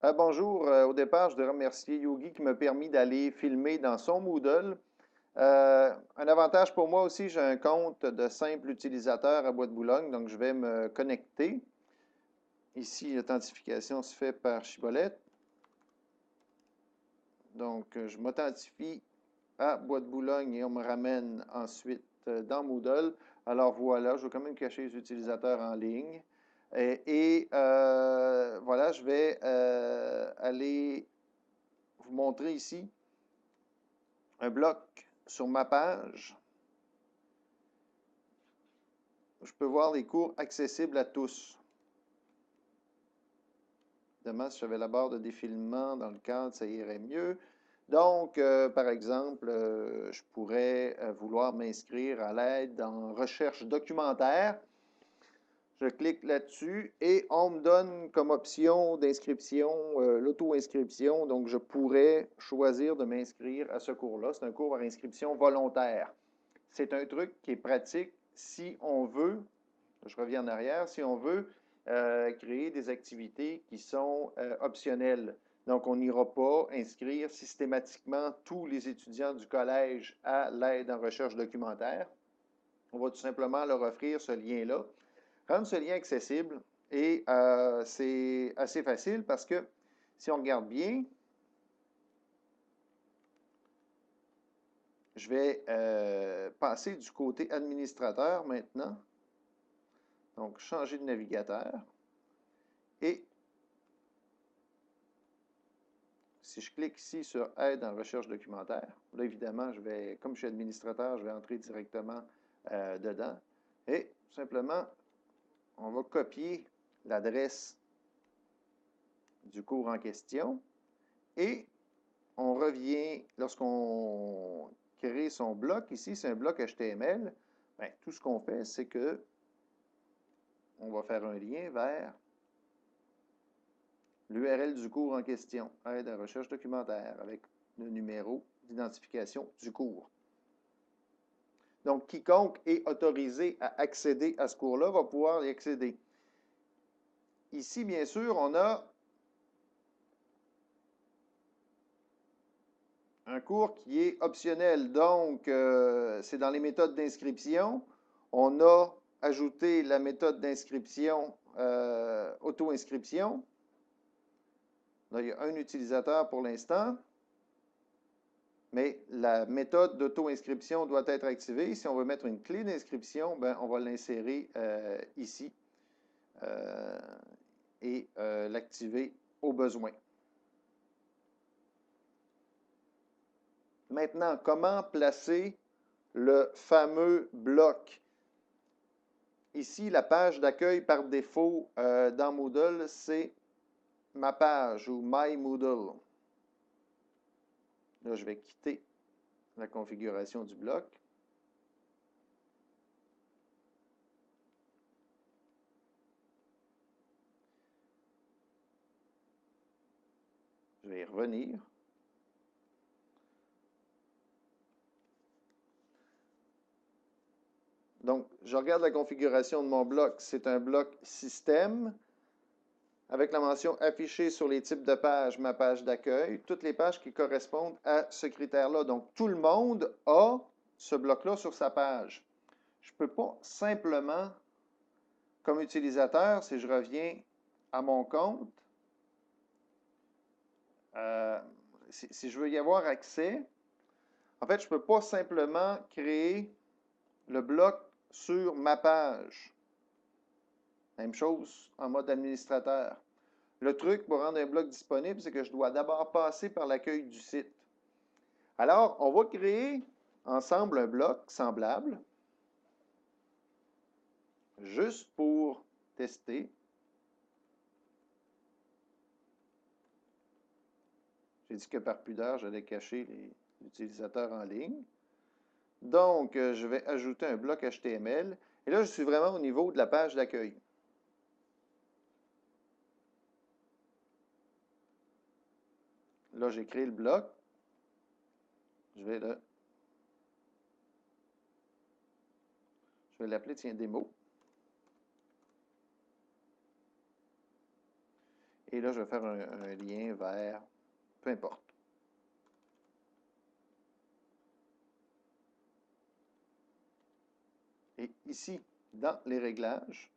Bonjour. Au départ, je voudrais remercier Yogi qui m'a permis d'aller filmer dans son Moodle. Un avantage pour moi aussi, j'ai un compte de simple utilisateur à Bois de Boulogne, donc je vais me connecter. Ici, l'authentification se fait par Chibolette. Donc, je m'authentifie à Bois de Boulogne et on me ramène ensuite dans Moodle. Alors voilà, je vais quand même cacher les utilisateurs en ligne. Voilà, je vais aller vous montrer ici un bloc sur ma page. Je peux voir les cours accessibles à tous. Évidemment, si j'avais la barre de défilement dans le cadre, ça irait mieux. Donc, par exemple, je pourrais vouloir m'inscrire à l'aide en recherche documentaire. Je clique là-dessus et on me donne comme option d'inscription l'auto-inscription. Donc, je pourrais choisir de m'inscrire à ce cours-là. C'est un cours par inscription volontaire. C'est un truc qui est pratique si on veut, je reviens en arrière, si on veut créer des activités qui sont optionnelles. Donc, on n'ira pas inscrire systématiquement tous les étudiants du collège à l'aide en recherche documentaire. On va tout simplement leur offrir ce lien-là, rendre ce lien accessible et c'est assez facile parce que si on regarde bien, je vais passer du côté administrateur maintenant. Donc, changer de navigateur. Et si je clique ici sur Aide en recherche documentaire, là, évidemment, comme je suis administrateur, je vais entrer directement dedans. Et simplement, on va copier l'adresse du cours en question. Et on revient, lorsqu'on crée son bloc, ici, c'est un bloc HTML, bien, tout ce qu'on fait, c'est que on va faire un lien vers l'URL du cours en question, aide à recherche documentaire, avec le numéro d'identification du cours. Donc, quiconque est autorisé à accéder à ce cours-là va pouvoir y accéder. Ici, bien sûr, on a un cours qui est optionnel. Donc, c'est dans les méthodes d'inscription. On a ajouté la méthode d'inscription auto-inscription. Là, il y a un utilisateur pour l'instant. Mais la méthode d'auto-inscription doit être activée. Si on veut mettre une clé d'inscription, ben, on va l'insérer ici et l'activer au besoin. Maintenant, comment placer le fameux bloc? Ici, la page d'accueil par défaut dans Moodle, c'est ma page ou My Moodle. Là, je vais quitter la configuration du bloc. Je vais y revenir. Donc, je regarde la configuration de mon bloc. C'est un bloc système avec la mention affichée sur les types de pages, ma page d'accueil, toutes les pages qui correspondent à ce critère-là. Donc, tout le monde a ce bloc-là sur sa page. Je ne peux pas simplement, comme utilisateur, si je reviens à mon compte, si je veux y avoir accès, en fait, je ne peux pas simplement créer le bloc sur ma page. Même chose en mode administrateur. Le truc pour rendre un bloc disponible, c'est que je dois d'abord passer par l'accueil du site. Alors, on va créer ensemble un bloc semblable, juste pour tester. J'ai dit que par pudeur, j'allais cacher les utilisateurs en ligne. Donc, je vais ajouter un bloc HTML. Et là, je suis vraiment au niveau de la page d'accueil. Là, j'ai créé le bloc. Je vais l'appeler, tiens, démo. Et là, je vais faire un lien vers, peu importe. Et ici, dans les réglages,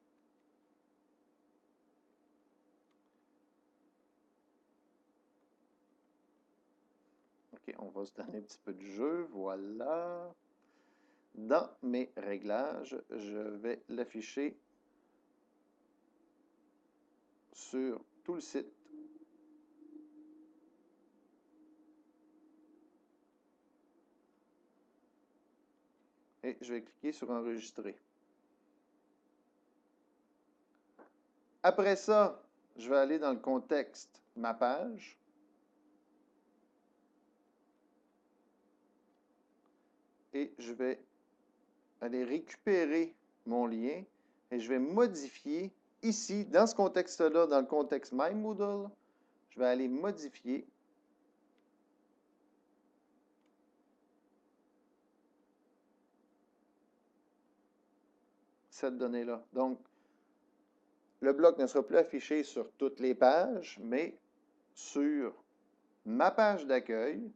OK, on va se donner un petit peu de jeu, voilà. Dans mes réglages, je vais l'afficher sur tout le site. Et je vais cliquer sur enregistrer. Après ça, je vais aller dans le contexte ma page. Et je vais aller récupérer mon lien et je vais modifier ici, dans ce contexte-là, dans le contexte My Moodle, je vais aller modifier cette donnée-là. Donc, le bloc ne sera plus affiché sur toutes les pages, mais sur ma page d'accueil,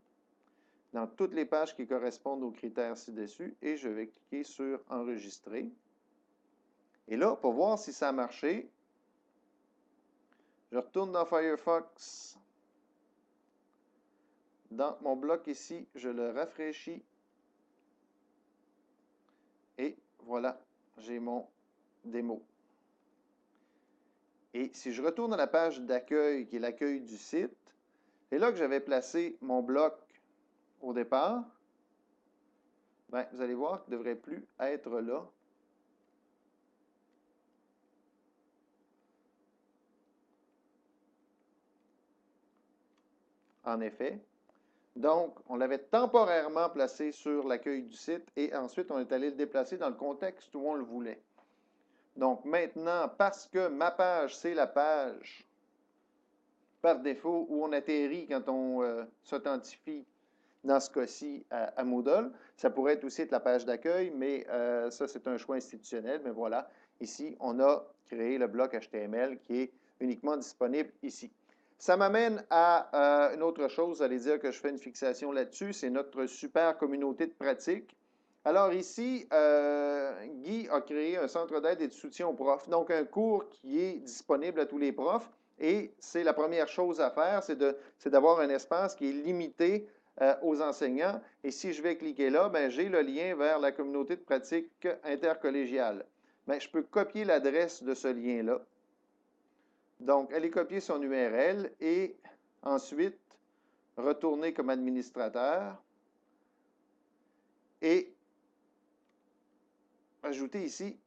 dans toutes les pages qui correspondent aux critères ci-dessus, et je vais cliquer sur Enregistrer. Et là, pour voir si ça a marché, je retourne dans Firefox. Dans mon bloc ici, je le rafraîchis. Et voilà, j'ai mon démo. Et si je retourne à la page d'accueil, qui est l'accueil du site, c'est là que j'avais placé mon bloc au départ. Bien, vous allez voir qu'il ne devrait plus être là. En effet. Donc, on l'avait temporairement placé sur l'accueil du site et ensuite, on est allé le déplacer dans le contexte où on le voulait. Donc, maintenant, parce que ma page, c'est la page par défaut où on atterrit quand on s'authentifie dans ce cas-ci à Moodle. Ça pourrait être aussi la page d'accueil, mais ça, c'est un choix institutionnel. Mais voilà, ici, on a créé le bloc HTML qui est uniquement disponible ici. Ça m'amène à une autre chose. Vous allez dire que je fais une fixation là-dessus. C'est notre super communauté de pratique. Alors ici, Guy a créé un centre d'aide et de soutien aux profs. Donc, un cours qui est disponible à tous les profs. Et c'est la première chose à faire, c'est d'avoir un espace qui est limité aux enseignants. Et si je vais cliquer là, ben, j'ai le lien vers la communauté de pratique intercollégiale. Ben, je peux copier l'adresse de ce lien-là. Donc, aller copier son URL et ensuite retourner comme administrateur et ajouter ici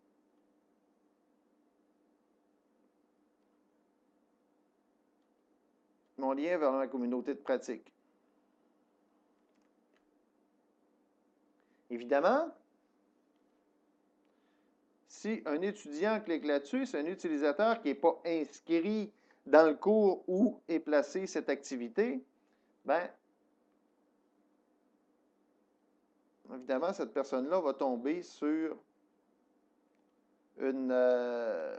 mon lien vers la communauté de pratique. Évidemment, si un étudiant clique là-dessus, c'est un utilisateur qui n'est pas inscrit dans le cours où est placée cette activité, bien, évidemment, cette personne-là va tomber sur un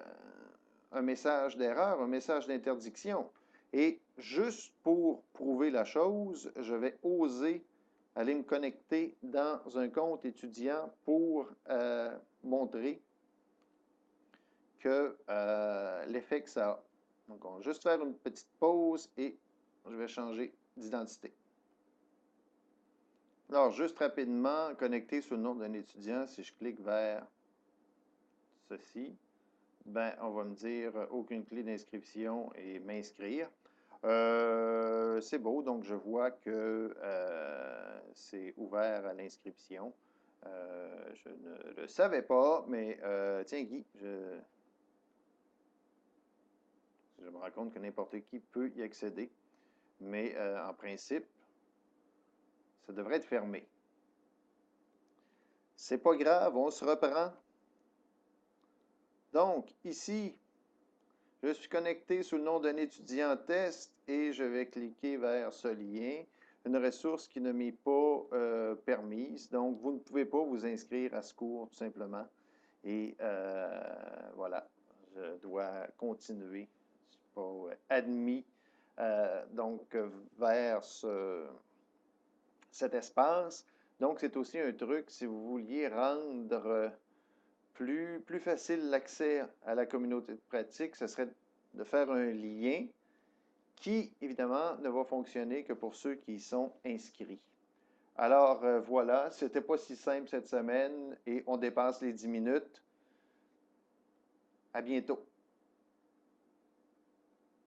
message d'erreur, un message d'interdiction. Et juste pour prouver la chose, je vais oser aller me connecter dans un compte étudiant pour montrer que l'effet que ça a. Donc, on va juste faire une petite pause et je vais changer d'identité. Alors, juste rapidement, connecter sous le nom d'un étudiant, si je clique vers ceci, ben, on va me dire aucune clé d'inscription et m'inscrire. C'est beau, donc je vois que c'est ouvert à l'inscription. Je ne le savais pas, mais tiens Guy, je me rends compte que n'importe qui peut y accéder, mais en principe, ça devrait être fermé. C'est pas grave, on se reprend. Donc, ici, je suis connecté sous le nom d'un étudiant test et je vais cliquer vers ce lien, une ressource qui ne m'est pas permise. Donc, vous ne pouvez pas vous inscrire à ce cours, tout simplement. Et voilà, je dois continuer pas admis donc vers cet espace. Donc, c'est aussi un truc si vous vouliez rendre plus facile l'accès à la communauté de pratique, ce serait de faire un lien qui, évidemment, ne va fonctionner que pour ceux qui y sont inscrits. Alors, voilà, c'était pas si simple cette semaine et on dépasse les 10 minutes. À bientôt.